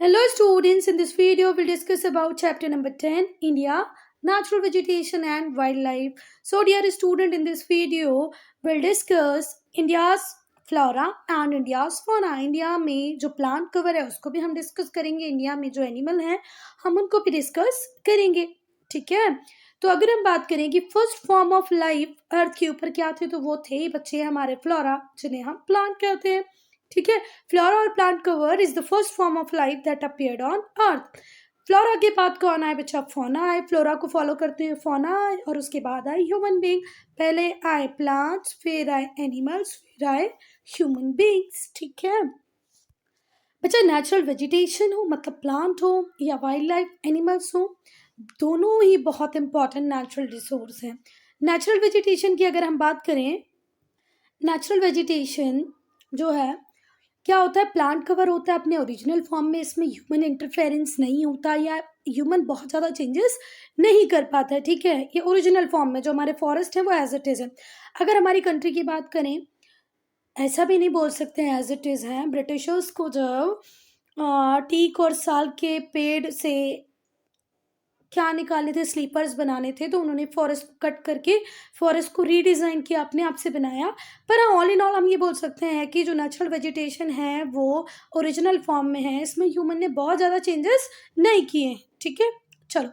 Hello students, in this video we'll discuss about chapter number 10, India, Natural Vegetation and Wildlife. So dear student, in this video we'll discuss India's flora and India's fauna. India में जो plant cover है उसको भी हम discuss करेंगे, India में जो animal हैं हम उनको भी डिस्कस करेंगे. ठीक है. तो अगर हम बात करें कि फर्स्ट फॉर्म ऑफ लाइफ अर्थ के ऊपर क्या थे, तो वो थे बच्चे हमारे फ्लोरा, जिन्हें हम प्लांट कहते हैं. ठीक है. फ्लोरा और plant cover is the first form of life that appeared on earth. Flora के बाद कौन आए बच्चा? फौना आए. फ्लोरा को फॉलो करते हुए फौना आए और उसके बाद आए ह्यूमन बीइंग. पहले आए प्लांट्स, फिर आए एनिमल्स, फिर आए ह्यूमन बीइंग्स. ठीक है बच्चा. नेचुरल वेजिटेशन हो मतलब प्लांट हो या वाइल्ड लाइफ एनिमल्स हो, दोनों ही बहुत इंपॉर्टेंट नेचुरल रिसोर्स हैं. नेचुरल वेजिटेशन की अगर हम बात करें, नेचुरल वेजिटेशन जो है क्या होता है? प्लांट कवर होता है अपने ओरिजिनल फॉर्म में, इसमें ह्यूमन इंटरफेरेंस नहीं होता या ह्यूमन बहुत ज़्यादा चेंजेस नहीं कर पाता है. ठीक है. ये ओरिजिनल फॉर्म में जो हमारे फॉरेस्ट है वो एज इट इज़ है. अगर हमारी कंट्री की बात करें, ऐसा भी नहीं बोल सकते हैं एज इट इज़ है. ब्रिटिशर्स को जब टीक और साल के पेड़ से क्या निकाले थे, स्लीपर्स बनाने थे, तो उन्होंने फॉरेस्ट को कट करके फॉरेस्ट को रीडिज़ाइन किया, अपने आप से बनाया. पर हाँ, ऑल इन ऑल हम ये बोल सकते हैं कि जो नेचुरल वेजिटेशन है वो ओरिजिनल फॉर्म में है, इसमें ह्यूमन ने बहुत ज़्यादा चेंजेस नहीं किए हैं. ठीक है. चलो,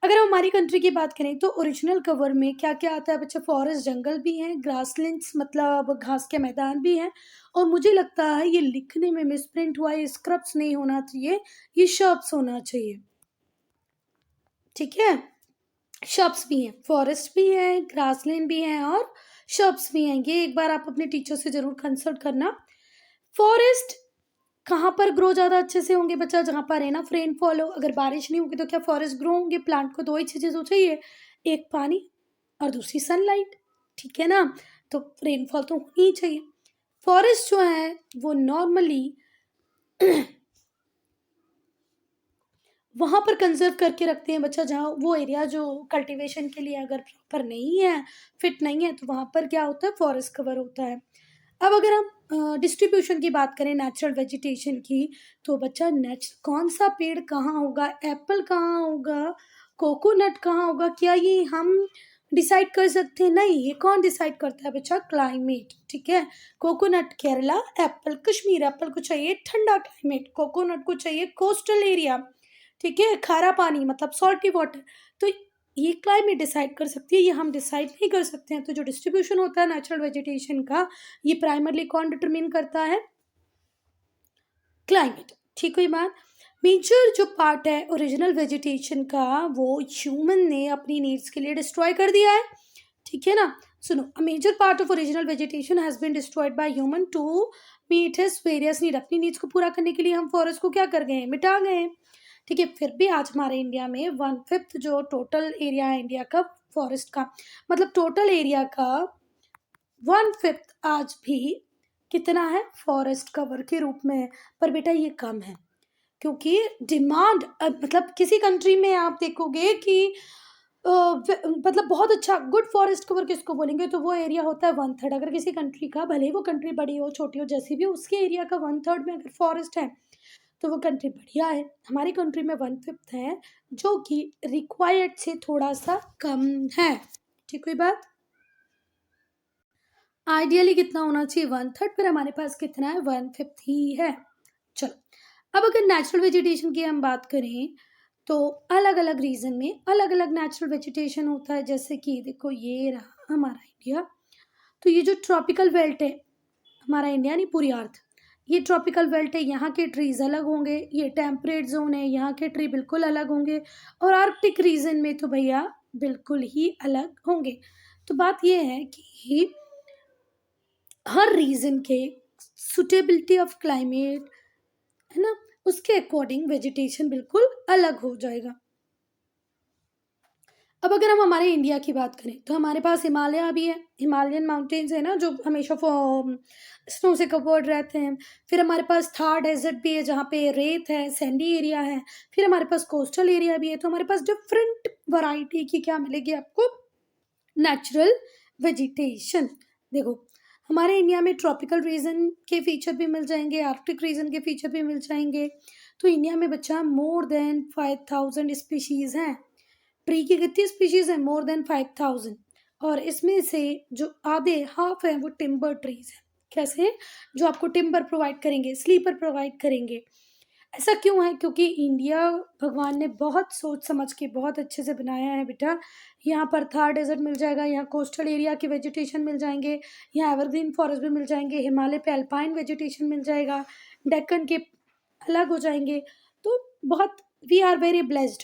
अगर हम हमारी कंट्री की बात करें तो ओरिजिनल कवर में क्या क्या आता है बच्चा? फॉरेस्ट, जंगल भी हैं, ग्रासलैंड्स मतलब घास के मैदान भी हैं, और मुझे लगता है ये लिखने में मिसप्रिंट हुआ है, स्क्रब्स नहीं होना चाहिए, ये शर्ब्स होना चाहिए. ठीक है. शब्स भी हैं, फॉरेस्ट भी है, ग्रासलैंड भी है और शब्स भी हैं. ये एक बार आप अपने टीचर से जरूर कंसल्ट करना. फॉरेस्ट कहाँ पर ग्रो ज़्यादा अच्छे से होंगे बच्चा? जहाँ पर है ना रेनफॉल हो. अगर बारिश नहीं होगी तो क्या फॉरेस्ट ग्रो होंगे? प्लांट को दो ही चीज़ें तो चाहिए, एक पानी और दूसरी सनलाइट. ठीक है ना. तो रेनफॉल तो होनी ही चाहिए. फॉरेस्ट जो है वो नॉर्मली वहाँ पर कंजर्व करके रखते हैं बच्चा, जहाँ वो एरिया जो कल्टीवेशन के लिए अगर प्रॉपर नहीं है, फिट नहीं है, तो वहाँ पर क्या होता है? फॉरेस्ट कवर होता है. अब अगर हम डिस्ट्रीब्यूशन की बात करें नेचुरल वेजिटेशन की, तो बच्चा कौन सा पेड़ कहाँ होगा, एप्पल कहाँ होगा, कोकोनट कहाँ होगा, क्या ये हम डिसाइड कर सकते हैं? नहीं. ये कौन डिसाइड करता है बच्चा? क्लाइमेट. ठीक है. Coconut Kerala, Apple Kashmir. Apple को चाहिए ठंडा क्लाइमेट, कोकोनट को चाहिए कोस्टल एरिया. ठीक है. खारा पानी मतलब सॉल्टी वाटर. तो ये क्लाइमेट डिसाइड कर सकती है, ये हम डिसाइड नहीं कर सकते हैं. तो जो डिस्ट्रीब्यूशन होता है नेचुरल वेजिटेशन का, ये प्राइमरली कौन डिटरमिन करता है? क्लाइमेट. ठीक हुई बात. मेजर जो पार्ट है ओरिजिनल वेजिटेशन का, वो ह्यूमन ने अपनी नीड्स के लिए डिस्ट्रॉय कर दिया है. ठीक है ना. सुनो, a major part of original vegetation has been destroyed by human to meet his various need. अपनी नीड्स को पूरा करने के लिए हम फॉरेस्ट को क्या कर गए हैं? मिटा गए हैं. ठीक है. फिर भी आज हमारे इंडिया में 1/5 जो टोटल एरिया है इंडिया का फॉरेस्ट का, मतलब टोटल एरिया का 1/5 आज भी कितना है? फॉरेस्ट कवर के रूप में है. पर बेटा ये कम है, क्योंकि डिमांड मतलब किसी कंट्री में आप देखोगे कि मतलब बहुत अच्छा गुड फॉरेस्ट कवर किसको बोलेंगे, तो वो एरिया होता है 1/3. अगर किसी कंट्री का, भले वो कंट्री बड़ी हो छोटी हो जैसी भी हो, उसके एरिया का 1/3 में अगर फॉरेस्ट है तो वो कंट्री बढ़िया है. हमारी कंट्री में 1/5 है, जो कि रिक्वायर्ड से थोड़ा सा कम है. ठीक हुई बात. आइडियली कितना होना चाहिए? 1/3. पर हमारे पास कितना है? 1/5 ही है. चलो, अब अगर नेचुरल वेजिटेशन की हम बात करें, तो अलग अलग रीजन में अलग अलग नेचुरल वेजिटेशन होता है. जैसे कि देखो, ये रहा हमारा इंडिया. तो ये जो ट्रॉपिकल बेल्ट है हमारा इंडिया, नहीं पूरी अर्थ, ये ट्रॉपिकल बेल्ट है. यहाँ के ट्रीज अलग होंगे. ये टेम्परेट जोन है, यहाँ के ट्री बिल्कुल अलग होंगे. और आर्कटिक रीजन में तो भैया बिल्कुल ही अलग होंगे. तो बात ये है कि हर रीजन के सुटेबिलिटी ऑफ क्लाइमेट है ना, उसके अकॉर्डिंग वेजिटेशन बिल्कुल अलग हो जाएगा. अब अगर हम हमारे इंडिया की बात करें, तो हमारे पास हिमालय भी है, हिमालयन माउंटेन्स है ना, जो हमेशा स्नो से कवर्ड रहते हैं. फिर हमारे पास थार डेजर्ट भी है, जहाँ पे रेत है, सैंडी एरिया है. फिर हमारे पास कोस्टल एरिया भी है. तो हमारे पास डिफरेंट वैरायटी की क्या मिलेगी आपको? Natural vegetation. देखो, हमारे इंडिया में ट्रॉपिकल रीजन के फीचर भी मिल जाएंगे, आर्कटिक रीजन के फीचर भी मिल जाएंगे. तो इंडिया में बच्चा मोर देन 5000 स्पीशीज हैं। ट्री की कितनी स्पीशीज है? More than 5000। और इसमें से जो आधे हाफ है वो टिम्बर ट्रीज है। कैसे? जो आपको टिम्बर प्रोवाइड करेंगे, स्लीपर प्रोवाइड करेंगे। ऐसा क्यों है? क्योंकि इंडिया भगवान ने बहुत सोच समझ के बहुत अच्छे से बनाया है बेटा। यहाँ पर थार डेजर्ट मिल जाएगा, यहाँ कोस्टल एरिया के वेजिटेशन मिल जाएंगे, यहाँ एवरग्रीन फॉरेस्ट भी मिल जाएंगे, हिमालय पे अल्पाइन वेजिटेशन मिल जाएगा, डेक्कन के अलग हो जाएंगे। तो बहुत वी आर वेरी ब्लेस्ड।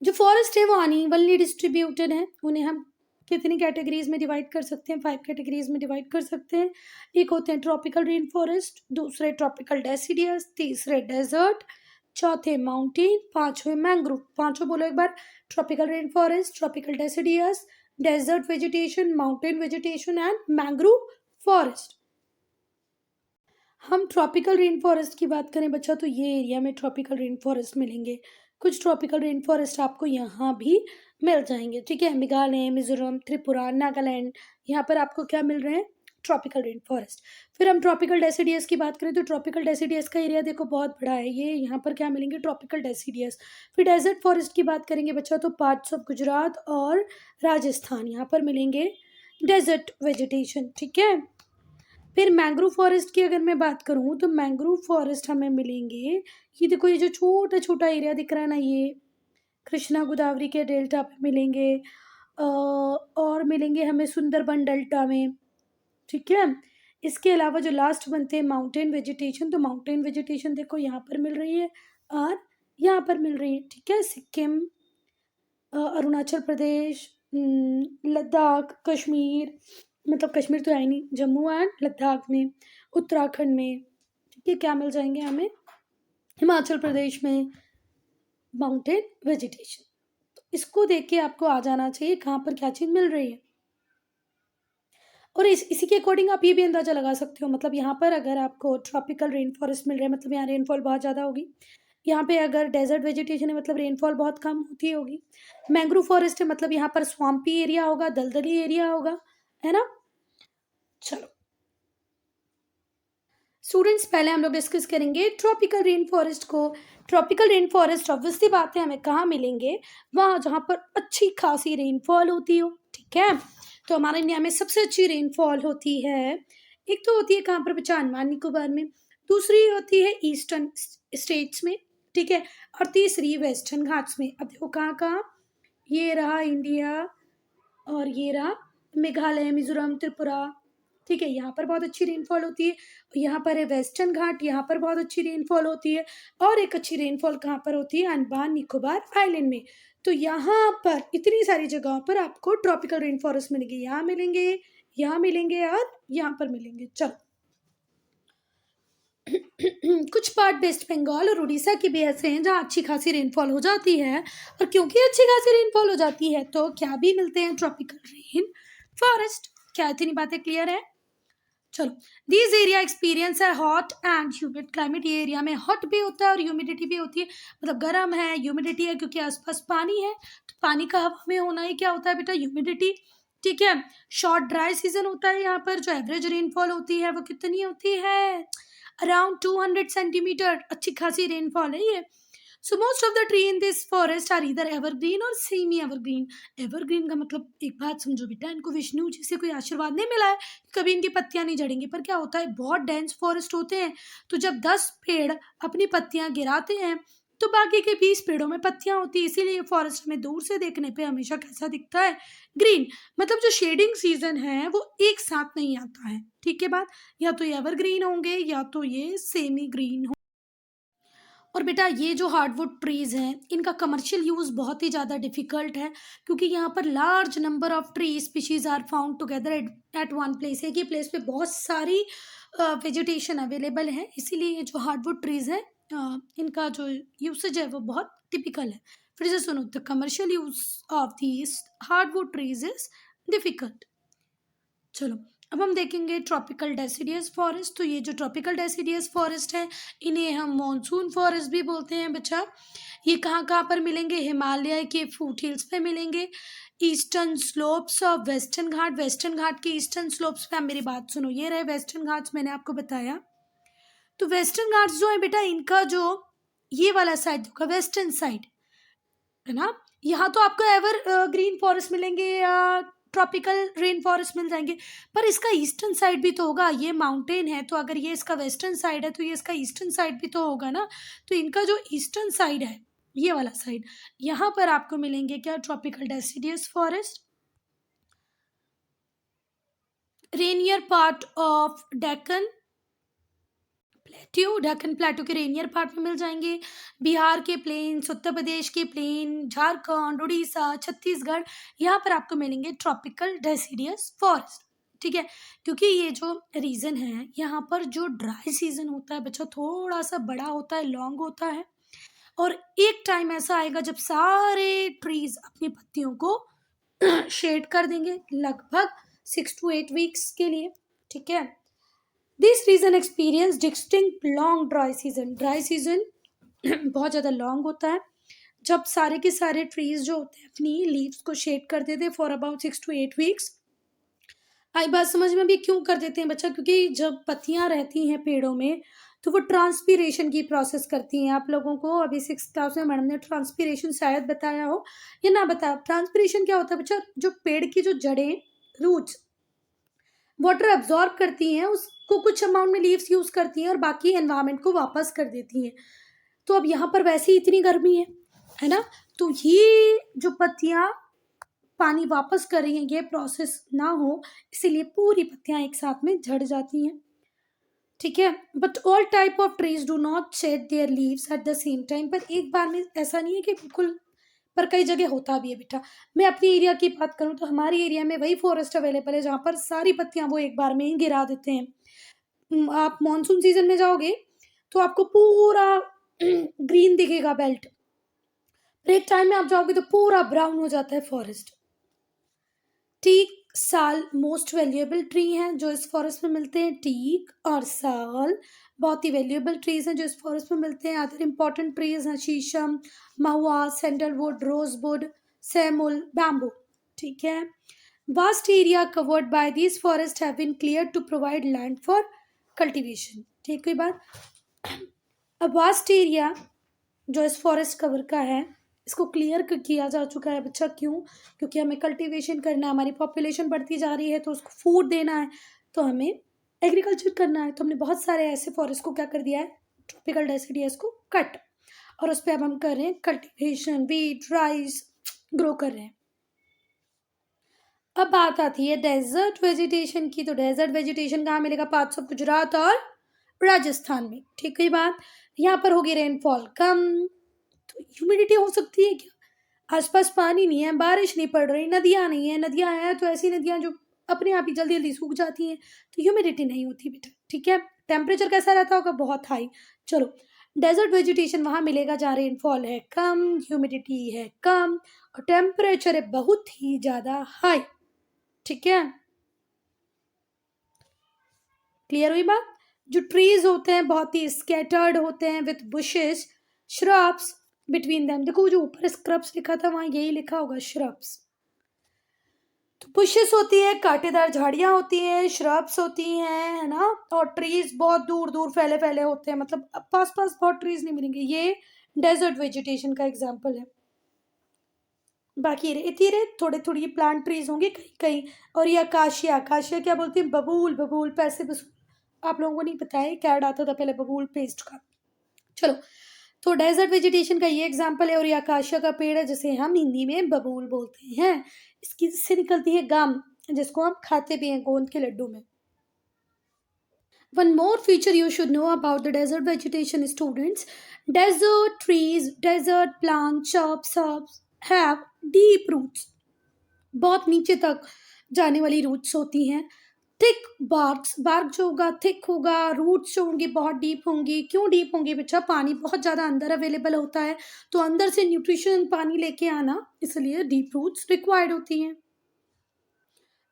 जो फॉरेस्ट है वो अनइवनली डिस्ट्रीब्यूटेड है। उन्हें हम कितनी कैटेगरीज में डिवाइड कर सकते हैं? 5 कैटेगरीज में डिवाइड कर सकते हैं। एक होते हैं ट्रॉपिकल रेन फॉरेस्ट, दूसरे ट्रॉपिकल डेसिडियस, तीसरे डेजर्ट, चौथे माउंटेन, पांचवे मैंग्रोव। पांचों बोलो एक बार। Tropical rain forest, tropical deciduous, desert vegetation, mountain vegetation and mangrove forest. हम ट्रॉपिकल रेन फॉरेस्ट की बात करें बच्चा तो ये एरिया में ट्रॉपिकल रेन फॉरेस्ट मिलेंगे। कुछ ट्रॉपिकल रेन फॉरेस्ट आपको यहाँ भी मिल जाएंगे, ठीक है। मेघालय, मिजोरम, त्रिपुरा, नागालैंड, यहाँ पर आपको क्या मिल रहे हैं? Tropical rain forest. फिर हम ट्रॉपिकल डेसिडियस की बात करें तो ट्रॉपिकल डेसिडियस का एरिया देखो बहुत बड़ा है। ये यहाँ पर क्या मिलेंगे? Tropical deciduous. फिर डेजर्ट फॉरेस्ट की बात करेंगे बच्चा तो पार्ट्स ऑफ गुजरात और राजस्थान, यहाँ पर मिलेंगे डेजर्ट वेजिटेशन, ठीक है। फिर मैंग्रोव फॉरेस्ट की अगर मैं बात करूँ तो मैंग्रोव फॉरेस्ट हमें मिलेंगे, ये देखो ये जो छोटा छोटा एरिया दिख रहा है ना, ये कृष्णा गोदावरी के डेल्टा पे मिलेंगे। और मिलेंगे हमें सुंदरबन डेल्टा में, ठीक है। इसके अलावा जो लास्ट बनते हैं माउंटेन वेजिटेशन, तो माउंटेन वेजिटेशन देखो यहाँ पर मिल रही है और यहाँ पर मिल रही है, ठीक है। सिक्किम, अरुणाचल प्रदेश, लद्दाख, कश्मीर, मतलब कश्मीर तो है ही नहीं, जम्मू एंड लद्दाख में, उत्तराखंड में, ठीक है। क्या मिल जाएंगे हमें? हिमाचल प्रदेश में माउंटेन वेजिटेशन। तो इसको देख के आपको आ जाना चाहिए कहाँ पर क्या चीज़ मिल रही है। और इसी के अकॉर्डिंग आप ये भी अंदाज़ा लगा सकते हो, मतलब यहाँ पर अगर आपको ट्रॉपिकल रेन फॉरेस्ट मिल रहा है मतलब यहाँ रेनफॉल बहुत ज़्यादा होगी। यहाँ पे अगर डेजर्ट वेजिटेशन है मतलब रेनफॉल बहुत कम होती होगी। मैंग्रोव फॉरेस्ट है मतलब यहाँ पर स्वाम्पी एरिया होगा, दलदली एरिया होगा, है ना। चलो स्टूडेंट्स, पहले हम लोग डिस्कस करेंगे ट्रॉपिकल रेन फॉरेस्ट को। ट्रॉपिकल रेन फॉरेस्ट ऑब्वियसली बात है हमें कहाँ मिलेंगे? वहाँ जहाँ पर अच्छी खासी रेनफॉल होती हो, ठीक है। तो हमारे इंडिया में सबसे अच्छी रेनफॉल होती है, एक तो होती है कहाँ पर बच्चा? अंडमान निकोबार में, दूसरी होती है ईस्टर्न स्टेट्स में, ठीक है, और तीसरी वेस्टर्न घाट्स में। अब देखो कहाँ कहाँ, ये रहा इंडिया और ये रहा मेघालय, मिजोरम, त्रिपुरा, ठीक है। यहाँ पर बहुत अच्छी रेनफॉल होती है। यहाँ पर है वेस्टर्न घाट, यहाँ पर बहुत अच्छी रेनफॉल होती है। और एक अच्छी रेनफॉल कहाँ पर होती है? अंडमान निकोबार आइलैंड में। तो यहाँ पर इतनी सारी जगहों पर आपको ट्रॉपिकल रेन फॉरेस्ट मिलेंगे, यहाँ मिलेंगे, यहाँ मिलेंगे और यहाँ पर मिलेंगे। चलो कुछ पार्ट वेस्ट बंगाल और उड़ीसा के भी ऐसे हैं जहाँ अच्छी खासी रेनफॉल हो जाती है। और क्योंकि अच्छी खासी रेनफॉल हो जाती है तो क्या भी मिलते हैं? Tropical rain forest. क्या इतनी बातें क्लियर है? चलो, दिस एरिया एक्सपीरियंस है हॉट एंड ह्यूमिड क्लाइमेट। ये एरिया में हॉट भी होता है और ह्यूमिडिटी भी होती है, मतलब गर्म है, ह्यूमिडिटी है क्योंकि आसपास पानी है। तो पानी का हवा में होना ही क्या होता है बेटा? ह्यूमिडिटी, ठीक है। शॉर्ट ड्राई सीजन होता है यहाँ पर। जो एवरेज रेनफॉल होती है वो कितनी होती है? Around 200 centimetre. अच्छी खासी रेनफॉल है ये। So most of the tree in this forest are इधर एवरग्रीन और सेमी एवरग्रीन। एवरग्रीन का मतलब एक बात समझो बेटा, इनको विष्णु जी से कोई आशीर्वाद नहीं मिला है, कभी इनकी पत्तियां नहीं झड़ेंगी। पर क्या होता है, बहुत डेंस फॉरेस्ट होते हैं, तो जब 10 पेड़ अपनी पत्तियां गिराते हैं तो बाकी के 20 पेड़ों में पत्तियां होती है। इसीलिए फॉरेस्ट में दूर से देखने पे हमेशा कैसा दिखता है? ग्रीन। मतलब जो शेडिंग सीजन है वो एक साथ नहीं आता है, ठीक है बात। या तो ये एवरग्रीन होंगे या तो ये सेमी ग्रीन हो। और बेटा ये जो हार्डवुड ट्रीज़ हैं इनका कमर्शियल यूज़ बहुत ही ज़्यादा डिफ़िकल्ट है, क्योंकि यहाँ पर large number of tree species are found together at one place. एक ही प्लेस पे बहुत सारी वेजिटेशन अवेलेबल है, इसीलिए ये जो हार्डवुड ट्रीज़ हैं इनका जो यूसेज है वो बहुत टिपिकल है। फिर से सुनो, the commercial use of these hardwood trees is difficult. चलो अब हम देखेंगे ट्रॉपिकल डेसिडियस फॉरेस्ट। तो ये जो ट्रॉपिकल डेसिडियस फॉरेस्ट है इन्हें हम मॉनसून फॉरेस्ट भी बोलते हैं बच्चा। ये कहाँ कहाँ पर मिलेंगे? हिमालय के फूट हिल्स पे मिलेंगे, eastern slopes of western Ghat. Western Ghat के ईस्टर्न स्लोप्स पे आप मेरी बात सुनो, ये रहे वेस्टर्न घाट्स, मैंने आपको बताया। तो वेस्टर्न घाट्स जो है बेटा, इनका जो ये वाला साइड होगा वेस्टर्न साइड, है ना। यहाँ तो आपको एवर ग्रीन फॉरेस्ट मिलेंगे या ट्रॉपिकल रेन फॉरेस्ट मिल जाएंगे, पर इसका ईस्टर्न साइड भी तो होगा। ये माउंटेन है, तो अगर ये इसका वेस्टर्न साइड है तो ये इसका ईस्टर्न साइड भी तो होगा ना। तो इनका जो ईस्टर्न साइड है, ये वाला साइड, यहाँ पर आपको मिलेंगे क्या, tropical deciduous forest. Rainier part of Deccan plateau, Deccan plateau के रेनियर पार्ट में मिल जाएंगे। बिहार के प्लेन्स, उत्तर प्रदेश के प्लेन, झारखंड, उड़ीसा, छत्तीसगढ़, यहाँ पर आपको मिलेंगे ट्रॉपिकल डेसिडियस फॉरेस्ट। ठीक है, क्योंकि ये जो रीजन है, यहाँ पर जो ड्राई सीजन होता है बच्चा थोड़ा सा बड़ा होता है, लॉन्ग होता है, और एक टाइम ऐसा आएगा जब सारे ट्रीज अपनी पत्तियों को शेड कर देंगे, लगभग 6 to 8 वीक्स के लिए। ठीक है, this region experience distinct long dry season. Dry season बहुत ज़्यादा लॉन्ग होता है, जब सारे के सारे ट्रीज जो होते हैं अपनी लीव्स को शेड कर देते हैं फॉर अबाउट 6 to 8 वीक्स। आई बात समझ में भी, क्यों कर देते हैं बच्चा, क्योंकि जब पत्तियां रहती हैं पेड़ों में तो वो ट्रांसपीरेशन की प्रोसेस करती हैं। आप लोगों को अभी 6th क्लास में मैडम ने ट्रांसपीरेशन शायद बताया हो या ना बताया। ट्रांसपीरेशन क्या होता है बच्चा, जो पेड़ की जो जड़ें, रूट्स वाटर एब्जॉर्ब करती हैं, उसको कुछ अमाउंट में लीव्स यूज करती हैं और बाकी एनवायरनमेंट को वापस कर देती हैं। तो अब यहाँ पर वैसे ही इतनी गर्मी है ना, तो ये जो पत्तियां पानी वापस कर रही हैं, ये प्रोसेस ना हो, इसीलिए पूरी पत्तियां एक साथ में झड़ जाती हैं। ठीक है, but all type of trees do not shade there leaves at the same time. पर एक बार में ऐसा नहीं है कि बिल्कुल, पर कई जगह होता भी है बेटा। मैं अपने एरिया की बात करूं तो हमारे एरिया में वही फॉरेस्ट अवेलेबल है जहाँ पर सारी पत्तियां वो एक बार में ही गिरा देते हैं। आप मॉनसून सीजन में जाओगे तो आपको पूरा ग्रीन दिखेगा बेल्ट, एक टाइम में आप जाओगे तो पूरा ब्राउन हो जाता है फॉरेस्ट। टीक, साल मोस्ट वैल्यूएबल ट्री हैं जो इस फॉरेस्ट में मिलते हैं। टीक और साल बहुत ही वैल्यूएबल ट्रीज हैं जो इस फॉरेस्ट में मिलते हैं। अदर इंपॉर्टेंट ट्रीज हैं shisham, mahua, sandalwood, rosewood, semul, bamboo. ठीक है, vast area covered by this forest have been clear to provide land for cultivation. ठीक है बात, अब वास्ट एरिया जो इस फॉरेस्ट कवर का है, इसको क्लियर किया जा चुका है बच्चा। क्यों, क्योंकि हमें कल्टीवेशन करना है, हमारी पॉपुलेशन बढ़ती जा रही है तो उसको फूड देना है, तो हमें एग्रीकल्चर करना है। तो हमने बहुत सारे ऐसे फॉरेस्ट को क्या कर दिया है, ट्रॉपिकल डेसिडियस को कट, और उस पर अब हम कर रहे हैं कल्टीवेशन, वीट, राइस ग्रो कर रहे हैं। अब बात आती है डेजर्ट वेजिटेशन की। तो डेजर्ट वेजिटेशन कहाँ मिलेगा, पार्ट्स ऑफ गुजरात और राजस्थान में। ठीक है बात, यहाँ पर होगी रेनफॉल कम, तो ह्यूमिडिटी हो सकती है क्या, आसपास पानी नहीं है, बारिश नहीं पड़ रही, नदियाँ नहीं है, नदियाँ हैं तो ऐसी नदियाँ जो अपने आप ही जल्दी जल्दी सूख जाती हैं, तो ह्यूमिडिटी नहीं होती बेटा। ठीक है, टेम्परेचर कैसा रहता होगा, बहुत हाई। चलो, डेजर्ट वेजिटेशन वहाँ मिलेगा जहाँ रेनफॉल है कम, ह्यूमिडिटी है कम और टेम्परेचर है बहुत ही ज़्यादा हाई। ठीक है, क्लियर हुई बात। जो ट्रीज होते हैं बहुत ही स्कैटर्ड होते हैं with bushes, shrubs between them. देखो जो ऊपर स्क्रब्स लिखा था वहां यही लिखा होगा श्रब्स। तो बुशेस होती है, कांटेदार झाड़ियां होती हैं, श्रब्स होती हैं, है ना, और ट्रीज बहुत दूर दूर फैले फैले होते हैं, मतलब पास पास बहुत ट्रीज नहीं मिलेंगे। ये डेजर्ट वेजिटेशन का एग्जाम्पल है। बाकी इतने थोड़े थोड़ी प्लांट ट्रीज होंगे कहीं कहीं। और ये अकाशिया, अकाशिया क्या बोलते हैं, बबूल, बबूल पैसे वसूल। आप लोगों को नहीं पता है, कैड आता था पहले बबूल पेस्ट का। चलो, तो डेजर्ट वेजिटेशन का ये एग्जाम्पल है। और ये अकाशिया का पेड़ है जिसे हम हिंदी में बबूल बोलते हैं। इसकी से निकलती है गम, जिसको हम खाते भी हैं गोंद के लड्डू में। One more feature you should know about the desert vegetation, students. Desert trees, desert plants, shrubs have deep roots. बहुत नीचे तक जाने वाली रूट्स होती हैं। थिक बार्क्स, बार्क जो होगा थिक होगा, रूट्स जो होंगी बहुत डीप होंगी। क्यों डीप होंगी बच्चा, पानी बहुत ज़्यादा अंदर अवेलेबल होता है, तो अंदर से न्यूट्रिशन पानी लेके आना, इसलिए डीप रूट्स रिक्वायर्ड होती हैं।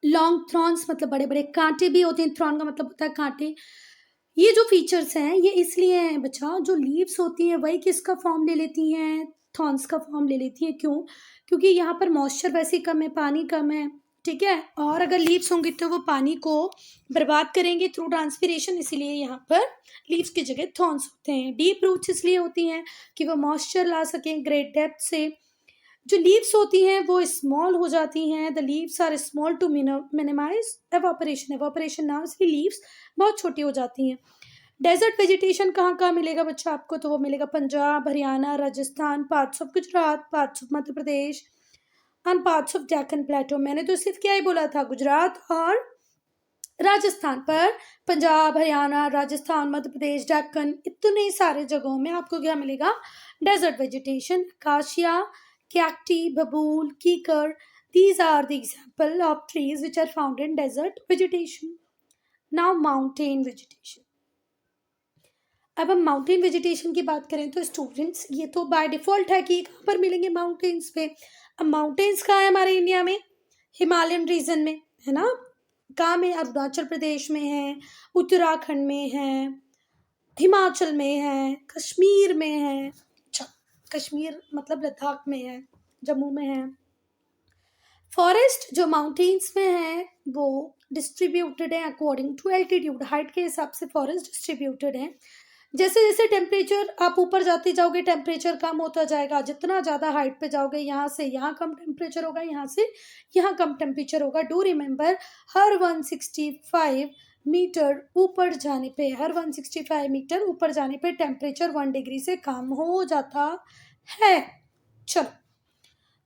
लॉन्ग थ्रॉन्स मतलब बड़े बड़े कांटे भी होते हैं, थ्रॉन का मतलब होता है कांटे। ये जो फीचर्स हैं ये इसलिए हैं बच्चा, जो लीव्स होती हैं वही किसका फॉर्म ले लेती हैं, थॉर्न्स का फॉर्म ले लेती हैं। क्यों, क्योंकि यहाँ पर मॉइस्चर वैसे ही कम है, पानी कम है, ठीक है। और अगर लीव्स होंगी तो वो पानी को बर्बाद करेंगे थ्रू ट्रांसपीरेशन, इसीलिए यहाँ पर लीव्स की जगह थॉर्न्स होते हैं। डीप रूट्स इसलिए होती हैं कि वो मॉइस्चर ला सकें ग्रेट डेप्थ से। जो लीव्स होती हैं वो स्मॉल हो जाती हैं, the leaves are small to minimise evaporation, evaporation ना इसलिए लीव्स बहुत छोटी हो जाती हैं। डेजर्ट वेजिटेशन कहाँ कहाँ मिलेगा बच्चा आपको, तो वो मिलेगा Punjab, Haryana, Rajasthan, parts of Gujarat, parts of Madhya Pradesh and parts of Deccan plateau. मैंने तो सिर्फ क्या ही बोला था, गुजरात और राजस्थान, पर पंजाब, हरियाणा, राजस्थान, मध्य प्रदेश, डेक्कन, इतने सारे जगहों में आपको क्या मिलेगा, डेजर्ट वेजिटेशन। काशिया, कैक्टी, बबूल, कीकर, these are the example of trees which are found in desert vegetation. Now mountain vegetation. अब हम माउंटेन वेजिटेशन की बात करें तो स्टूडेंट्स ये तो बाय डिफॉल्ट है कि कहाँ पर मिलेंगे, माउंटेन्स पे। अब माउंटेन्स कहाँ है हमारे इंडिया में, हिमालयन रीजन में है ना। कहाँ में, अरुणाचल प्रदेश में है, उत्तराखंड में है, हिमाचल में है, कश्मीर में है, अच्छा कश्मीर मतलब लद्दाख में है, जम्मू में है। फॉरेस्ट जो माउंटेन्स में है वो डिस्ट्रीब्यूटेड है अकॉर्डिंग टू एल्टीट्यूड, हाइट के हिसाब से फॉरेस्ट डिस्ट्रीब्यूटेड है। जैसे जैसे टेम्परेचर आप ऊपर जाते जाओगे टेम्परेचर कम होता जाएगा, जितना ज़्यादा हाइट पे जाओगे यहाँ से यहाँ कम टेम्परेचर होगा, यहाँ से यहाँ कम टेम्परेचर होगा। डू रिमेंबर हर 165 मीटर ऊपर जाने पे, हर 165 मीटर ऊपर जाने पे टेम्परेचर 1 डिग्री से कम हो जाता है। चलो,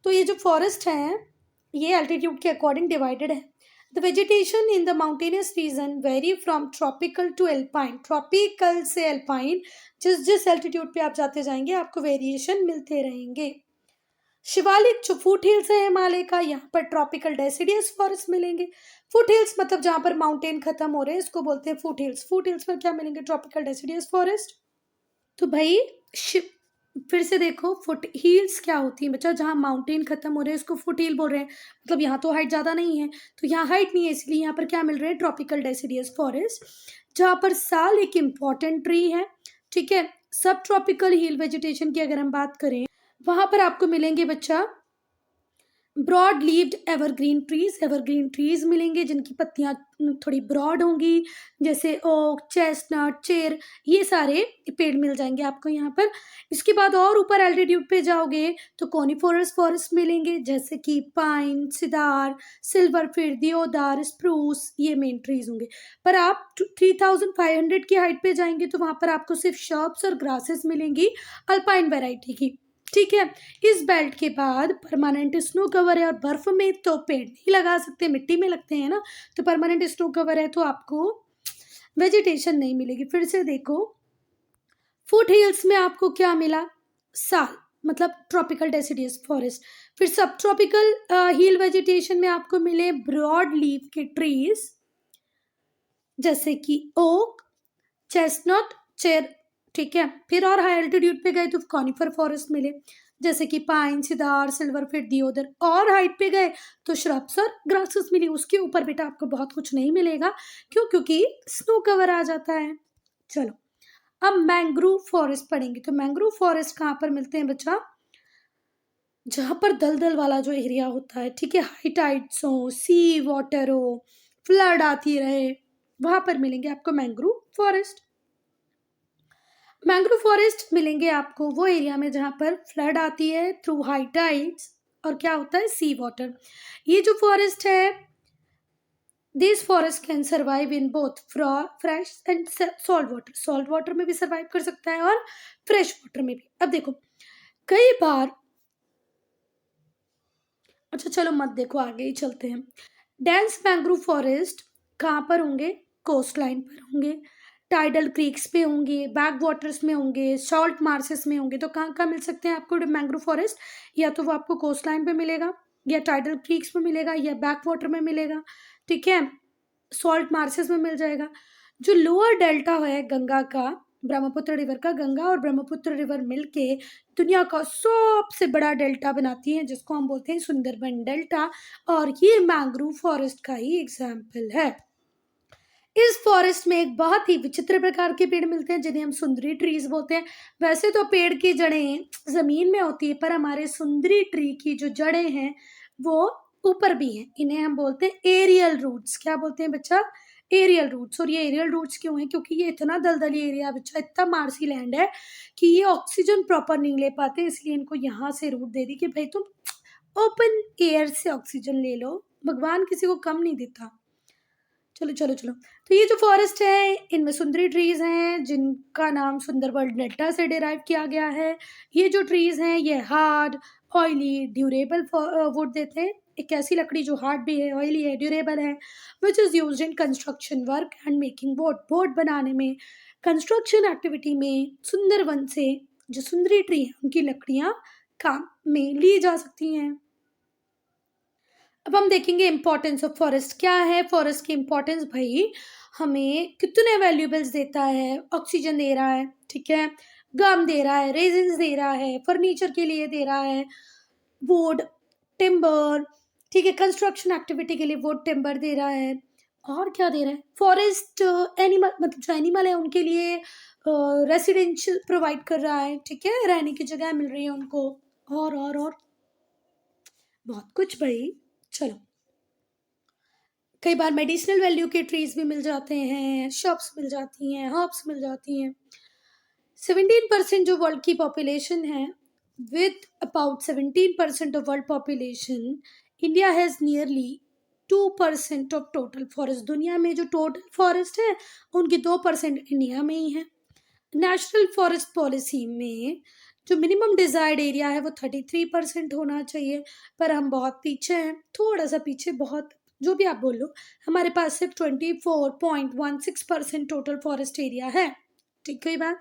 तो ये जो फॉरेस्ट है ये एल्टीट्यूड के अकॉर्डिंग डिवाइडेड है। The vegetation in the mountainous region vary from tropical to alpine, tropical से एल्पाइन, जिस जिस एल्टीट्यूड पे आप जाते जाएंगे आपको वेरिएशन मिलते रहेंगे। शिवालिक जो फुट हिल्स है हिमालय का, यहाँ पर ट्रॉपिकल डेसिडियस फॉरेस्ट मिलेंगे। फुट हिल्स मतलब जहाँ पर माउंटेन खत्म हो रहे हैं इसको बोलते हैं फुट हिल्स। फुट हिल्स पर क्या मिलेंगे, ट्रॉपिकल डेसिडियस फॉरेस्ट। तो भाई फिर से देखो, फुट हील्स क्या होती है बच्चा, जहाँ माउंटेन खत्म हो रहे हैं इसको फुट हील बोल रहे हैं, मतलब यहाँ तो हाइट ज़्यादा नहीं है, तो यहाँ हाइट नहीं है इसलिए यहाँ पर क्या मिल रहा है, ट्रॉपिकल डेसिडियस फॉरेस्ट। जहाँ पर साल एक इम्पॉर्टेंट ट्री है, ठीक है। सब ट्रॉपिकल हील वेजिटेशन की अगर हम बात करें वहाँ पर आपको मिलेंगे बच्चा ब्रॉड लीव्ड एवरग्रीन ट्रीज मिलेंगे जिनकी पत्तियां थोड़ी ब्रॉड होंगी, जैसे ओक, चेस्टनट, चेर, ये सारे पेड़ मिल जाएंगे आपको यहाँ पर। इसके बाद और ऊपर एल्टीट्यूड पे जाओगे तो कोनिफोरस फॉरेस्ट मिलेंगे जैसे कि पाइन, सिदार, सिल्वर फिर, देवदार, स्प्रूस, ये मेन ट्रीज होंगे। पर आप 3500 की हाइट पे जाएंगे तो वहाँ पर आपको सिर्फ शर्ब्स और ग्रासेस मिलेंगी अल्पाइन वेराइटी की, ठीक है। इस बेल्ट के बाद परमानेंट स्नो कवर है, और बर्फ में तो पेड़ नहीं लगा सकते, मिट्टी में लगते हैं ना, तो परमानेंट स्नो कवर है तो आपको वेजिटेशन नहीं मिलेगी। फिर से देखो, फुट हिल्स में आपको क्या मिला, साल मतलब ट्रॉपिकल डेसिडियस फॉरेस्ट। फिर सब ट्रॉपिकल हिल वेजिटेशन में आपको मिले ब्रॉड लीफ के ट्रीज जैसे कि ओक, चेस्टनट, चेर, ठीक है। फिर और हाई एल्टीट्यूड पे गए तो कॉनिफर फॉरेस्ट मिले जैसे कि पाइन, सिदार, सिल्वर फिर, दियोदर। और हाइट पे गए तो श्रब्स और ग्रासेस मिली, उसके ऊपर बेटा आपको बहुत कुछ नहीं मिलेगा, क्यों, क्योंकि स्नो कवर आ जाता है। चलो, अब मैंग्रोव फॉरेस्ट पढ़ेंगे। तो मैंग्रोव फॉरेस्ट कहाँ पर मिलते हैं बच्चा, जहाँ पर दलदल वाला जो एरिया होता है, ठीक है, हाई टाइड्स हो, सी वाटर हो, फ्लड आती रहे, वहां पर मिलेंगे आपको मैंग्रोव फॉरेस्ट। मैंग्रोव फॉरेस्ट मिलेंगे आपको वो एरिया में जहाँ पर फ्लड आती है थ्रू हाई टाइड्स, और क्या होता है, सी वाटर। ये जो फॉरेस्ट है, this forest can survive in both fresh and salt water में भी सर्वाइव कर सकता है और फ्रेश वाटर में भी। अब देखो, कई बार, अच्छा चलो मत देखो, आगे ही चलते हैं। डेंस मैंग्रोव फॉरेस्ट कहाँ पर होंगे, कोस्ट लाइन पर होंगे, टाइडल क्रीक्स पे होंगे, बैक वाटर्स में होंगे, सॉल्ट मार्सेस में होंगे। तो कहाँ कहाँ मिल सकते हैं आपको मैंग्रोव फॉरेस्ट, या तो वो आपको कोस्ट लाइन पे मिलेगा, या टाइडल क्रीक्स में मिलेगा, या बैक वाटर में मिलेगा, ठीक है, सॉल्ट मार्सेस में मिल जाएगा। जो लोअर डेल्टा है गंगा का, ब्रह्मपुत्र रिवर का, गंगा और ब्रह्मपुत्र रिवर मिलके दुनिया का सबसे बड़ा डेल्टा बनाती है जिसको हम बोलते हैं सुंदरबन डेल्टा, और ये मैंग्रोव फॉरेस्ट का ही एग्जाम्पल है। इस फॉरेस्ट में एक बहुत ही विचित्र प्रकार के पेड़ मिलते हैं जिन्हें हम सुंदरी ट्रीज बोलते हैं। वैसे तो पेड़ की जड़ें जमीन में होती है, पर हमारे सुंदरी ट्री की जो जड़ें हैं वो ऊपर भी हैं, इन्हें हम बोलते हैं एरियल रूट्स। क्या बोलते हैं बच्चा? Aerial roots. और ये एरियल रूट्स क्यों हैं? क्योंकि ये इतना दलदली एरिया बच्चा, इतना मार्सी लैंड है कि ये ऑक्सीजन प्रॉपर नहीं ले पाते, इसलिए इनको यहाँ से रूट दे दी कि भाई तुम ओपन एयर से ऑक्सीजन ले लो, भगवान किसी को कम नहीं देता। चलो चलो चलो, तो ये जो फॉरेस्ट है इनमें सुंदरी ट्रीज हैं जिनका नाम सुंदरबन डेल्टा से डिराइव किया गया है। ये जो ट्रीज हैं ये हार्ड, ऑयली, ड्यूरेबल वुड देते हैं। एक ऐसी लकड़ी जो हार्ड भी है, ऑयली है, ड्यूरेबल है, which is use in construction work and making boat. Boat बनाने में, कंस्ट्रक्शन एक्टिविटी में सुंदरवन से जो सुंदरी ट्री है उनकी लकड़ियाँ काम में ली जा सकती हैं। अब हम देखेंगे इम्पोर्टेंस ऑफ फॉरेस्ट क्या है। फॉरेस्ट की इम्पोर्टेंस भाई हमें कितने वैल्यूएबल्स देता है। ऑक्सीजन दे रहा है, ठीक है, गम दे रहा है, रेजिन्स दे रहा है, फर्नीचर के लिए दे रहा है, वुड, टिम्बर, ठीक है, कंस्ट्रक्शन एक्टिविटी के लिए वुड टिम्बर दे रहा है। और क्या दे रहा है? फॉरेस्ट एनिमल, मतलब जो एनिमल है उनके लिए रेसिडेंशियल प्रोवाइड कर रहा है, ठीक है, रहने की जगह मिल रही है उनको। और बहुत कुछ भाई। चलो, कई बार मेडिसिनल वैल्यू के ट्रीज भी मिल जाते हैं, शॉप्स मिल जाती हैं, हर्ब्स मिल जाती हैं। 17% जो वर्ल्ड की पॉपुलेशन है, with about 17% of world population, India has nearly 2% of total forest. दुनिया में जो टोटल फॉरेस्ट है उनकी 2% इंडिया में ही है। नेशनल फॉरेस्ट पॉलिसी में जो मिनिमम डिजायर्ड एरिया है वो 33% होना चाहिए, पर हम बहुत पीछे हैं, थोड़ा सा पीछे, बहुत जो भी आप बोल लो, हमारे पास सिर्फ 24.16% टोटल फॉरेस्ट एरिया है। ठीक है बात।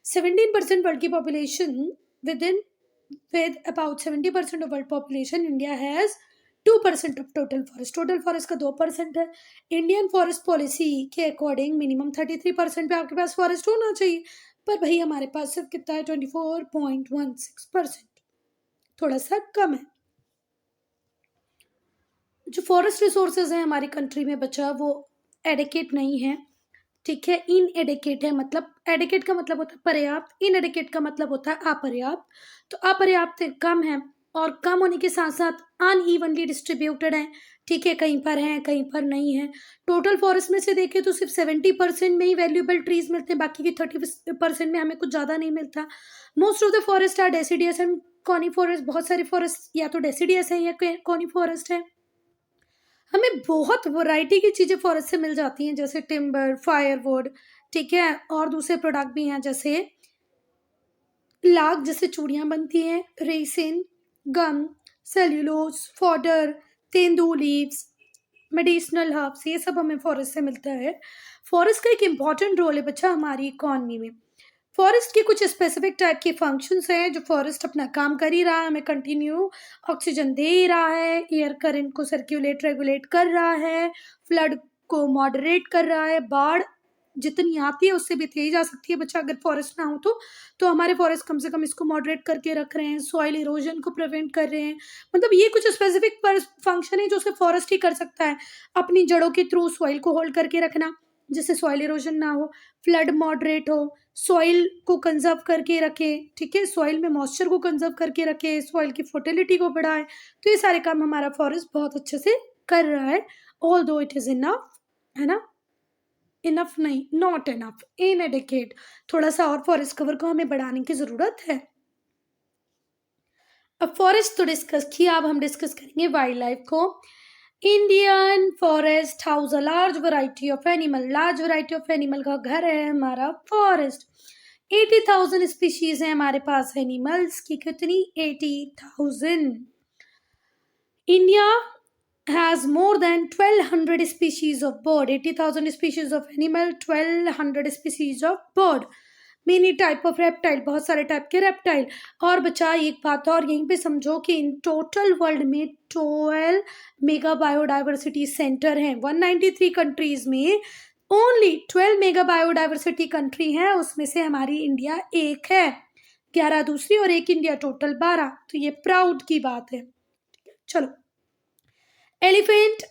17% वर्ल्ड की population, with about 70% of world population, India has 2% of total forest. Total forest का 2% है। इंडियन फॉरेस्ट पॉलिसी के अकॉर्डिंग मिनिमम 33% पे आपके पास फॉरेस्ट होना चाहिए, पर भाई हमारे पास सिर्फ कितना है? 24.16%, थोड़ा सा कम है। जो फॉरेस्ट रिसोर्सेज हैं हमारी कंट्री में बचा वो एडिकेट नहीं है, ठीक है, इन एडिकेट है। मतलब एडिकेट का मतलब होता है पर्याप्त, इन एडिकेट का मतलब होता है अपर्याप्त। तो अपर्याप्त कम है, और कम होने के साथ साथ अनइवनली डिस्ट्रीब्यूटेड है, ठीक है, कहीं पर है कहीं पर नहीं है। टोटल फॉरेस्ट में से देखें तो सिर्फ 70% में ही वैल्यूएबल ट्रीज मिलते हैं, बाकी की 30% में हमें कुछ ज़्यादा नहीं मिलता। Most of the forest are deciduous and cony forest. बहुत सारी फॉरेस्ट या तो डेसिडियस है या कॉनी फॉरेस्ट है। हमें बहुत वैरायटी की चीज़ें फॉरेस्ट से मिल जाती हैं, जैसे टिम्बर, फायरवुड, ठीक है, और दूसरे प्रोडक्ट भी हैं जैसे लाख जैसे चूड़ियाँ बनती हैं, resin, gum, cellulose, fodder, tendu leaves, medicinal herbs, ये सब हमें फॉरेस्ट से मिलता है। फॉरेस्ट का एक इम्पॉर्टेंट रोल है बच्चा हमारी इकॉनमी में। फॉरेस्ट के कुछ स्पेसिफिक टाइप के फंक्शंस हैं जो फॉरेस्ट अपना काम कर ही रहा है, हमें कंटिन्यू ऑक्सीजन दे ही रहा है, एयर करंट को सर्कुलेट रेगुलेट कर रहा है, फ्लड को मॉडरेट कर रहा है, बाढ़ जितनी आती है उससे भी तेज आ सकती है बच्चा अगर फॉरेस्ट ना हो तो हमारे फॉरेस्ट कम से कम इसको मॉडरेट करके रख रहे हैं, सॉइल इरोजन को प्रिवेंट कर रहे हैं। मतलब ये कुछ स्पेसिफिक फंक्शन है जो सिर्फ फॉरेस्ट ही कर सकता है, अपनी जड़ों के थ्रू सॉइल को होल्ड करके रखना जिससे सॉइल इरोजन ना हो, फ्लड मॉडरेट हो, सॉइल को कंजर्व करके रखे, ठीक है, सॉइल में मॉइस्चर को कंजर्व करके रखे, सॉइल की फर्टिलिटी को बढ़ाए। तो ये सारे काम हमारा फॉरेस्ट बहुत अच्छे से कर रहा है, ऑल दो इट इज इनफ, है ना, इनफ नहीं, नॉट इनफ, इनएडिकेट। थोड़ा सा और फॉरेस्ट कवर को हमें बढ़ाने की जरूरत है। अब फॉरेस्ट तो डिस्कस किया, अब हम डिस्कस करेंगे वाइल्ड लाइफ को। Indian forest house a large variety of animal. Large variety of animal का घर है हमारा फॉरेस्ट। 80,000 स्पीशीज है हमारे पास एनिमल्स की। कितनी? 80,000। India has more than 1200 species of bird. 80,000 species of animal, 1200 species of bird, many type of reptile, बहुत सारे टाइप के रेप्टाइल। और बच्चा एक बात और यहीं पे समझो कि इन टोटल वर्ल्ड में 12 मेगा बायोडाइवर्सिटी सेंटर हैं। 193 कंट्रीज में ओनली 12 मेगा बायोडाइवर्सिटी कंट्री हैं, उसमें से हमारी इंडिया एक है, 11 दूसरी और एक इंडिया, टोटल 12। तो ये प्राउड की बात है। चलो, एलिफेंट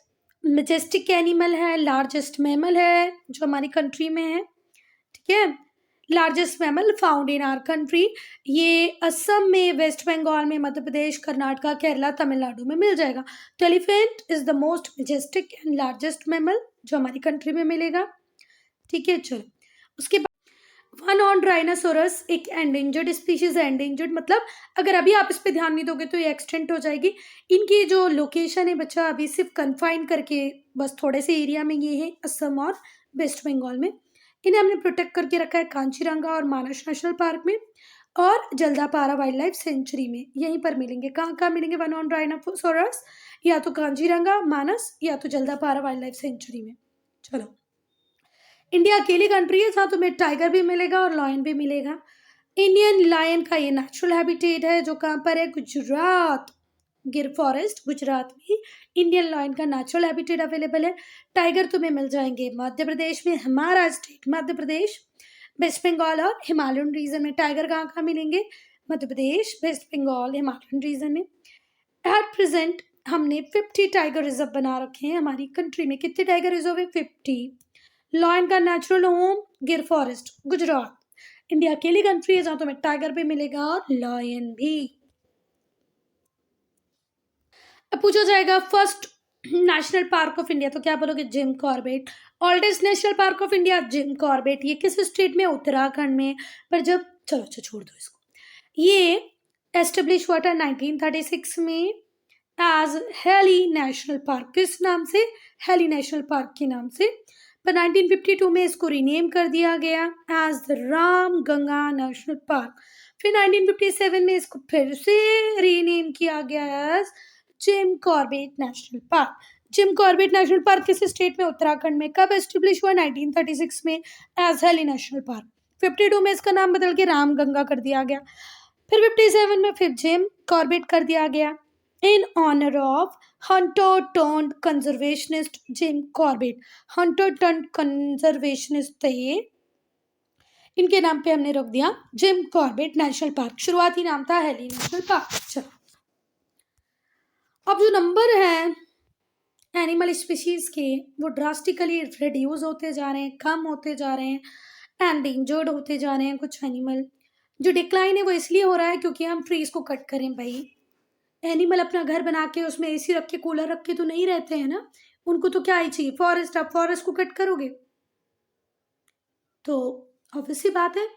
मेजेस्टिक एनिमल है, लार्जेस्ट मैमल है जो हमारी कंट्री में है, ठीक है। Largest mammal found in our country, ये असम में, वेस्ट बंगाल में, मध्य प्रदेश, कर्नाटका, केरला, तमिलनाडु में मिल जाएगा। तो elephant is the most Majestic and largest mammal जो हमारी कंट्री में मिलेगा। ठीक है, चलो उसके बाद वन हॉर्न राइनासोरस एक एंडेंजर्ड स्पीशीज है। एंडेंजर्ड मतलब अगर अभी आप इस पे ध्यान नहीं दोगे तो ये एक्सटेंट हो जाएगी। इनकी जो लोकेशन है बच्चा अभी सिर्फ कन्फाइन करके बस थोड़े से एरिया में ये है, असम और वेस्ट बंगाल में। इन्हें हमने प्रोटेक्ट करके रखा है कांचीरंगा और मानस नेशनल पार्क में और जल्दापारा वाइल्ड लाइफ सेंचुरी में। यहीं पर मिलेंगे। कहाँ कहाँ मिलेंगे वन हॉर्न राइनासोरस? या तो कांचीरंगा, मानस, या तो जल्दापारा वाइल्ड लाइफ सेंचुरी में। चलो, इंडिया अकेली कंट्री है जहाँ तुम्हें टाइगर भी मिलेगा और लॉयन भी मिलेगा। इंडियन लायन का ये नेचुरल हैबिटेट है जो कहाँ पर है? गुजरात, गिर फॉरेस्ट गुजरात में इंडियन लायन का नेचुरल हैबिटेट अवेलेबल है। टाइगर तुम्हें मिल जाएंगे मध्य प्रदेश में, हमारा स्टेट मध्य प्रदेश, वेस्ट बंगाल और हिमालयन रीजन में। टाइगर कहाँ कहाँ मिलेंगे? Madhya Pradesh, waste Bengal, Himalayan reason में। एट प्रेजेंट हमने 50 टाइगर रिजर्व बना रखे हैं हमारी कंट्री में। कितने टाइगर रिजर्व है? 50। लॉयन का नेचुरल होम गिर फॉरेस्ट गुजरात। इंडिया अकेली कंट्री है जहां तुम्हें टाइगर भी मिलेगा और लॉयन भी। अब पूछा जाएगा first national park of India, तो क्या बोलोगे? Jim Corbett. Oldest national park of India Jim Corbett. ये किस स्टेट में? उत्तराखंड में। पर जब चलो अच्छा छोड़ दो इसको। ये एस्टेब्लिश हुआ था 1936 में एज हेली नेशनल पार्क। किस नाम से? हेली नेशनल पार्क के नाम से। पर 1952 में इसको रीनेम कर दिया गया as the Ram Ganga national park. फिर 1957 में इसको फिर से रीनेम किया गया as Jim Corbett national park. Jim Corbett national park किस स्टेट में? उत्तराखंड में। कब एस्टेब्लिश हुआ? 1936 में एज हेली नेशनल पार्क। 52 में इसका नाम बदल के राम गंगा कर दिया गया। फिर 57 में फिर जिम कॉर्बेट कर दिया गया in honor of hunter-turned conservationist Jim Corbett। hunter-turned conservationist थे ये, इनके नाम पे हमने रख दिया जिम कॉर्बेट नेशनल पार्क। शुरुआती नाम था हेली नेशनल पार्क। चलो, अब जो नंबर है एनिमल स्पीशीज के वो ड्रास्टिकली रिड्यूस होते जा रहे हैं, कम होते जा रहे हैं, एंडेंजर्ड होते जा रहे हैं कुछ एनिमल। जो डिक्लाइन है वो इसलिए हो रहा है क्योंकि हम ट्रीज को कट करें। भाई एनिमल अपना घर बना के उसमें एसी रख के कूलर रख के तो नहीं रहते हैं ना, उनको तो क्या ही चाहिए? फॉरेस्ट। आप फॉरेस्ट को कट करोगे तो ऑब्वियसली बात है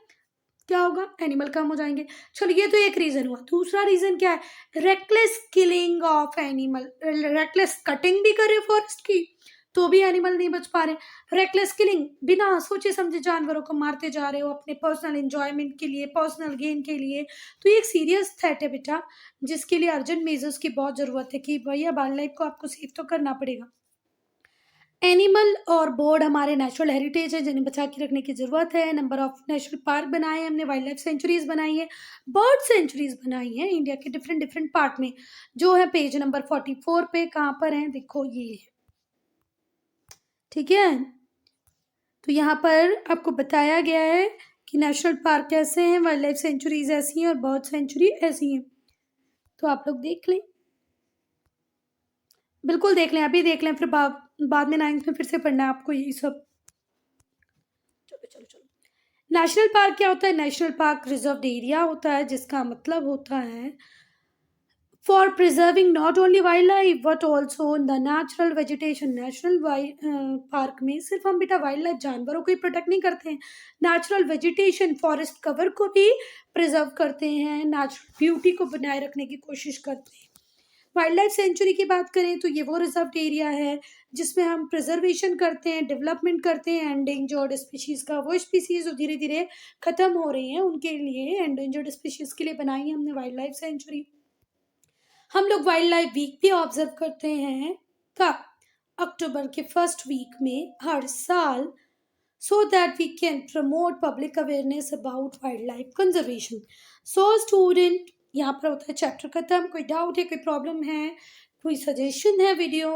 क्या होगा? एनिमल कम हो जाएंगे। चलो, ये तो एक रीजन हुआ। दूसरा रीजन क्या है? Reckless killing of animal. Reckless cutting भी करे फॉरेस्ट की तो भी एनिमल नहीं बच पा रहे। रेकलेस किलिंग, बिना सोचे समझे जानवरों को मारते जा रहे हो अपने पर्सनल एंजॉयमेंट के लिए, पर्सनल गेन के लिए। तो ये एक सीरियस थ्रेट है बेटा, जिसके लिए अर्जेंट मेजर्स की बहुत जरूरत है कि भैया वाइल्ड लाइफ को आपको सेव तो करना पड़ेगा। एनिमल और बर्ड हमारे नेचुरल हेरिटेज है जिन्हें बचा के रखने की जरूरत है। नंबर ऑफ नेशनल पार्क बनाए हैं हमने, वाइल्ड लाइफ सेंचुरीज बनाई है, बर्ड सेंचुरीज बनाई है इंडिया के डिफरेंट डिफरेंट पार्ट में, जो है पेज नंबर 44 पे। कहाँ पर है? देखो ये है। ठीक है, तो यहाँ पर आपको बताया गया है कि नेशनल पार्क कैसे हैं, वाइल्ड लाइफ सेंचुरीज ऐसी हैं और बर्ड सेंचुरी ऐसी हैं। तो आप लोग देख लें, बिल्कुल देख लें, अभी देख लें, फिर बाद में 9th में फिर से पढ़ना है आपको यही सब। चलो चलो चलो, नेशनल पार्क क्या होता है? नेशनल पार्क रिजर्व्ड एरिया होता है जिसका मतलब होता है for preserving not only wild life but also the natural vegetation. National park में सिर्फ हम बेटा वाइल्ड लाइफ जानवरों को ही प्रोटेक्ट नहीं करते हैं, नेचुरल वेजिटेशन फॉरेस्ट कवर को भी प्रिजर्व करते हैं, नेचुरल ब्यूटी को बनाए रखने की कोशिश करते हैं। वाइल्ड लाइफ सेंचुरी की बात करें तो ये वो रिजर्व एरिया है जिसमें हम प्रिजर्वेशन करते हैं, डेवलपमेंट करते हैं एंडेंजर्ड स्पीशीज़ का। वो स्पीशीज़ जो धीरे धीरे ख़त्म हो रही हैं उनके लिए, एंडेंजर्ड स्पीशीज़ के लिए बनाई है हमने वाइल्ड लाइफ सेंचुरी। हम लोग वाइल्ड लाइफ वीक भी ऑब्जर्व करते हैं। कब? अक्टूबर के फर्स्ट वीक में हर साल, so that we can promote public awareness about wildlife conservation। So student, यहाँ पर होता है चैप्टर खत्म। कोई डाउट है, कोई प्रॉब्लम है, कोई सजेशन है वीडियो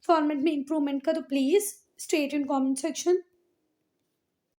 फॉर्मेट में इम्प्रूवमेंट का, तो please state in comment section.